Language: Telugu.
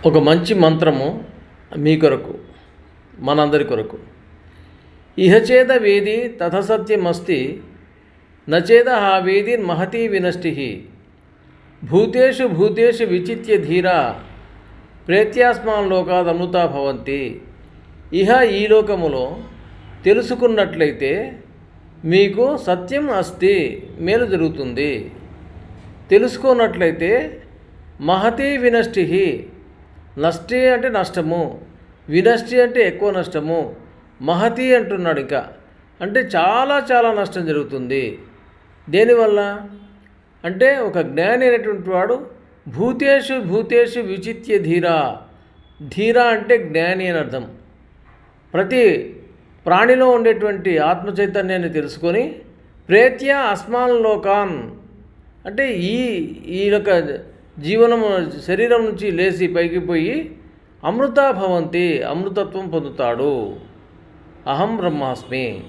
ఒక మంచి మంత్రము మీ కొరకు, మనందరి కొరకు. ఇహచేద వేది తథసత్యమస్తి, నచేద ఆ వేది మహతీ వినష్టి. భూతేషు భూతేషు విచిత్య ధీరా, ప్రేత్యాస్మాన్ లోకాదమృతా భవంతి. ఇహ ఈ లోకములో తెలుసుకున్నట్లయితే మీకు సత్యం అస్తి, మేలు జరుగుతుంది. తెలుసుకున్నట్లయితే మహతీ వినష్టి, నష్టి అంటే నష్టము, వినష్టి అంటే ఎక్కువ నష్టము, మహతి అంటున్నాడు. ఇంకా అంటే చాలా చాలా నష్టం జరుగుతుంది. దేనివల్ల అంటే ఒక జ్ఞాని అయినటువంటి వాడు భూతేషు భూతేషు విచిత్య ధీరా. ధీరా అంటే జ్ఞాని అని అర్థం. ప్రతి ప్రాణిలో ఉండేటువంటి ఆత్మ చైతన్యాన్ని తెలుసుకొని ప్రేత్య అస్మాన్ లోకాన్ అంటే ఈ యొక్క జీవనము శరీరం నుంచి లేచి పైకి పోయి అమృతా భవంతి, అమృతత్వం పొందుతాడు. అహం బ్రహ్మాస్మి.